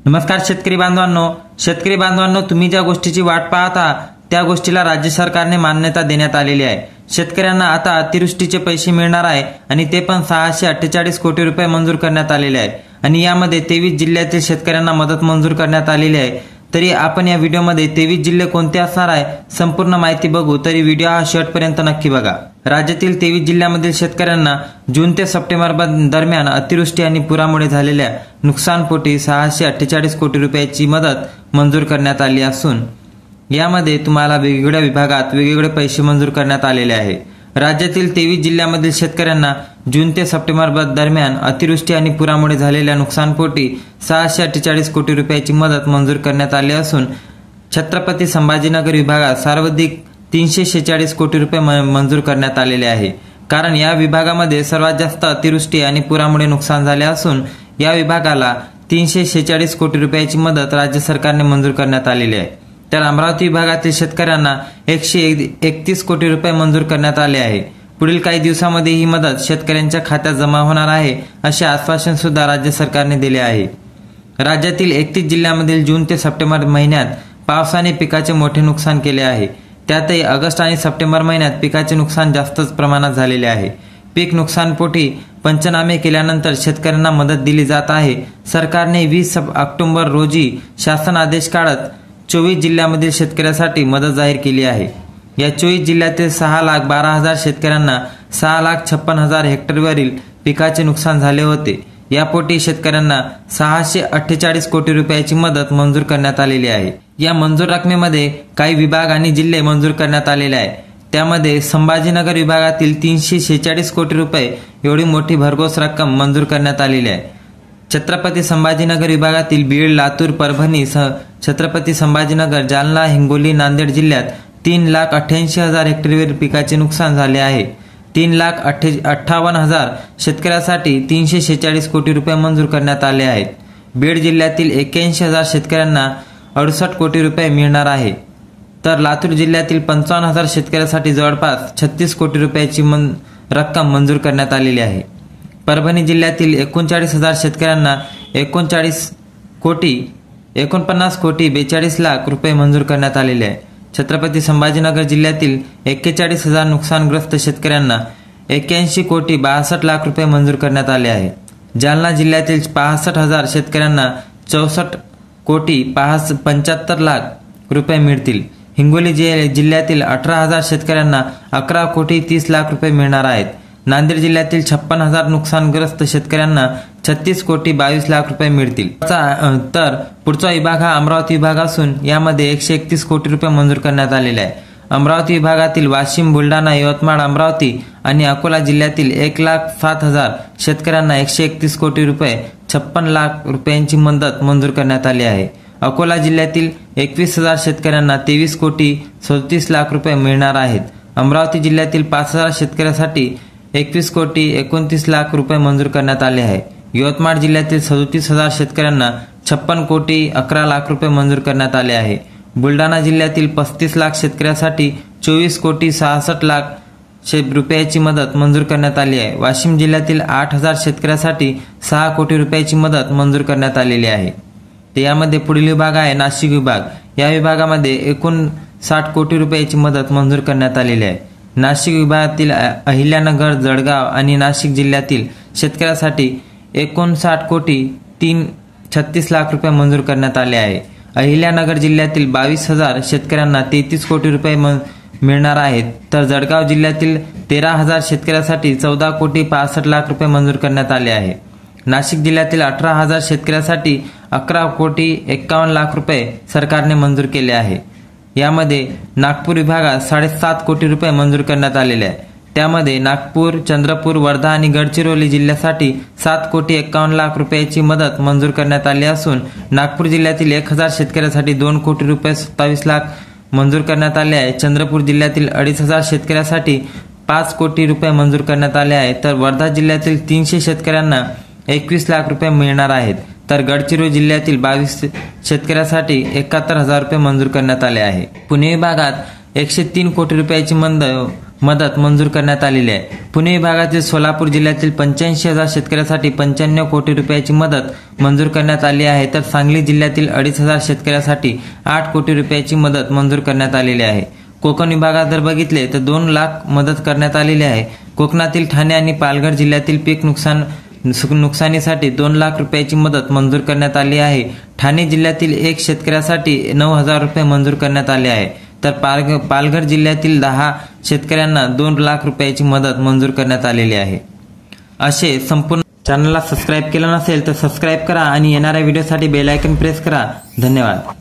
नमस्कार शेतकरी बांधवांनो, तुम्ही ज्या गोष्टीची वाट पाहता त्या गोष्टीला राज्य सरकारने मान्यता देण्यात आलेली आहे। शेतकऱ्यांना आता अतिवृष्टीचे पैसे मिळणार आहे आणि ते पण 648 कोटी रुपये मंजूर करण्यात आलेले आहे आणि यामध्ये 23 जिल्ह्यातील शेतकऱ्यांना मदत मंजूर करण्यात आलेली आहे। तरी आपण या व्हिडिओमध्ये 23 जिल्हे कोणते असणार आहे संपूर्ण माहिती बघू, तरी व्हिडिओ हा शेवटपर्यंत नक्की बघा। राज्यातील 23 जिल्ह्यांमधील शेतकऱ्यांना जून ते सप्टेंबर दरम्यान अतिवृष्टी आणि पुरामुळे झालेल्या नुकसानपोटी 648 कोटी रुपयाची मदत मंजूर करण्यात आली असून यामध्ये तुम्हाला वेगवेगळ्या विभागात वेगवेगळे पैसे मंजूर करण्यात आलेले आहे। राज्यातील 23 जिल्ह्यांमधील शेतकऱ्यांना जून ते सप्टेंबर दरम्यान अतिवृष्टी आणि पुरामुळे झालेल्या नुकसानपोटी 648 कोटी रुपयाची मदत मंजूर करण्यात आली असून छत्रपती संभाजीनगर विभागात सर्वाधिक 346 कोटी रुपये मंजूर करण्यात आलेले आहे। कारण या विभागामध्ये सर्वात जास्त अतिवृष्टी आणि पुरामुळे नुकसान झाले असून या विभागाला 346 कोटी रुपयाची मदत राज्य सरकारने मंजूर करण्यात आलेली आहे। तर अमरावती विभागातील शेतकऱ्यांना 131 कोटी रुपये मंजूर करण्यात आले आहे। पुढील काही दिवसांमध्ये ही मदत शेतकऱ्यांच्या खात्यात जमा होणार आहे असे आश्वासन सुद्धा राज्य सरकारने दिले आहे। राज्यातील 31 जिल्ह्यांमधील जून ते सप्टेंबर महिन्यात पावसाने पिकाचे मोठे नुकसान केले आहे। त्यातही ऑगस्ट आणि सप्टेंबर महिन्यात पिकाचे नुकसान जास्तच प्रमाणात झालेले आहे। पीक नुकसानपोटी पंचनामे केल्यानंतर शेतकऱ्यांना मदत दिली जात आहे। सरकारने 20 ऑक्टोबर रोजी शासन आदेश काढत 24 जिल्ह्यांमधील शेतकऱ्यांसाठी मदत जाहीर केली आहे। या 24 जिल्ह्यातील 6,12,000 शेतकऱ्यांना 6,56,000 हेक्टरवरील पिकाचे नुकसान झाले होते। यापोटी शेतकऱ्यांना 648 कोटी रुपयाची मदत मंजूर करण्यात आलेली आहे। या मंजूर रकमेमध्ये काही विभाग आणि जिल्हे मंजूर करण्यात आलेले आहे। त्यामध्ये संभाजीनगर विभागातील 346 कोटी रुपये एवढी मोठी भरघोस रक्कम मंजूर करण्यात आलेली आहे। छत्रपती संभाजीनगर विभागातील बीड, लातूर, परभणी, छत्रपती संभाजीनगर, जालना, हिंगोली, नांदेड जिल्ह्यात 3,88,000 हेक्टरवर पिकाचे नुकसान झाले आहे। 3,58,000 शेतकऱ्यांसाठी 346 कोटी रुपये मंजूर करण्यात आले आहेत। बीड जिल्ह्यातील 81,000 शेतकऱ्यांना 68 कोटी रुपये मिळणार आहे। तर लातूर जिल्ह्यातील 55,000 शेतकऱ्यांसाठी जवळपास 36 कोटी रुपयाची रक्कम मंजूर करण्यात आलेली आहे। परभणी जिल्ह्यातील 39,000 शेतकऱ्यांना 49 कोटी 42 लाख रुपये मंजूर करण्यात आलेले आहे। छत्रपती संभाजीनगर जिल्ह्यातील 41,000 नुकसानग्रस्त शेतकऱ्यांना 81 कोटी 62 लाख रुपये मंजूर करण्यात आले आहे। जालना जिल्ह्यातील 65,000 शेतकऱ्यांना 64 कोटी 75 लाख रुपये मिळतील। हिंगोली जिल्ह्यातील 18,000 शेतकऱ्यांना 11 कोटी 30 लाख रुपये मिळणार आहेत। नांदेड जिल्ह्यातील 56,000 नुकसानग्रस्त शेतकऱ्यांना 36 कोटी 22 लाख रुपये मिळतील। तर पुढचा विभाग हा अमरावती विभाग असून यामध्ये 131 कोटी रुपये मंजूर करण्यात आलेले आहे। अमरावती विभागातील वाशिम, बुलढाणा, यवतमाळ, अमरावती आणि अकोला जिल्ह्यातील 1,07,000 शेतकऱ्यांना 131 कोटी रुपये 56 लाख रुपयांची मदत मंजूर करण्यात आली आहे। अकोला जिल्ह्यातील 21,000 शेतकऱ्यांना 23 कोटी 37 लाख रुपये मिळणार आहेत। अमरावती जिल्ह्यातील 5,000 शेतकऱ्यांसाठी 21 कोटी 29 लाख रुपये मंजूर करण्यात आले आहे। यवतमाळ जिल्ह्यातील 37,000 शेतकऱ्यांना 56 कोटी 11 लाख रुपये मंजूर करण्यात आले आहे। बुलढाणा जिल्ह्यातील 35 लाख शेतकऱ्यांसाठी 24 कोटी 66 लाख रुपयाची मदत मंजूर करण्यात आली आहे। वाशिम जिल्ह्यातील 8,000 शेतकऱ्यांसाठी 6 कोटी रुपयाची मदत मंजूर करण्यात आलेली आहे। यामध्ये पुढील विभाग आहे नाशिक विभाग। या विभागामध्ये 59 कोटी रुपयाची मदत मंजूर करण्यात आलेली आहे। नाशिक विभागातील अहिल्यानगर, जळगाव आणि नाशिक जिल्ह्यातील शेतकऱ्यांसाठी 59 कोटी 36 लाख रुपये मंजूर करण्यात आले आहे। अहिल्यानगर जिल्ह्यातील 22,000 शेतकऱ्यांना 33 कोटी रुपये मिळणार आहेत। तर जळगाव जिल्ह्यातील 13,000 शेतकऱ्यांसाठी 14 कोटी 65 लाख रुपये मंजूर करण्यात आले आहे। नाशिक जिल्ह्यातील 18,000 शेतकऱ्यांसाठी 11 कोटी 51 लाख रुपये सरकारने मंजूर केले आहे। यामध्ये नागपूर विभागात 7.5 कोटी रुपये मंजूर करण्यात आलेले आहे। त्यामध्ये नागपूर, चंद्रपूर, वर्धा आणि गडचिरोली जिल्ह्यासाठी 7 कोटी 51 लाख रुपयाची मदत मंजूर करण्यात आली असून नागपूर जिल्ह्यातील 1,000 शेतकऱ्यांसाठी 2 कोटी रुपये 27 लाख मंजूर करण्यात आले आहे। चंद्रपूर जिल्ह्यातील 2,500 शेतकऱ्यांसाठी 5 कोटी रुपये मंजूर करण्यात आले आहे। तर वर्धा जिल्ह्यातील 300 शेतकऱ्यांना 21 लाख रुपये मिळणार आहेत। तर गडचिरोली जिल्ह्यातील 22 शेतकऱ्यांसाठी 71,000 रुपये मंजूर करण्यात आले आहे। पुणे विभागात 103 कोटी रुपयाची मदत मंजूर करण्यात आलेली आहे। पुणे विभागातील सोलापूर जिल्ह्यातील 85,000 शेतकऱ्यांसाठी 95 कोटी रुपयाची मदत मंजूर करण्यात आली आहे, तर सांगली जिल्ह्यातील 2,500 शेतकऱ्यांसाठी 8 कोटी रुपयाची मदत मंजूर करण्यात आलेली आहे। कोकण विभागात जर बघितले तर 2 लाख मदत करण्यात आलेली आहे। कोकणातील ठाणे आणि पालघर जिल्ह्यातील पीक नुकसानीसाठी 2 लाख रुपयाची मदत मंजूर करण्यात आली आहे। ठाणे जिल्ह्यातील 1 शेतकऱ्यासाठी 9,000 रुपये मंजूर करण्यात आले आहे, तर पालघर जिल्ह्यातील 10 शेतकऱ्यांना 2 लाख रुपयाची मदत मंजूर करण्यात आलेली आहे। असे संपूर्ण चॅनलला सबस्क्राईब केलं नसेल तर सबस्क्राईब करा आणि येणाऱ्या व्हिडिओसाठी बेल आयकॉन प्रेस करा। धन्यवाद।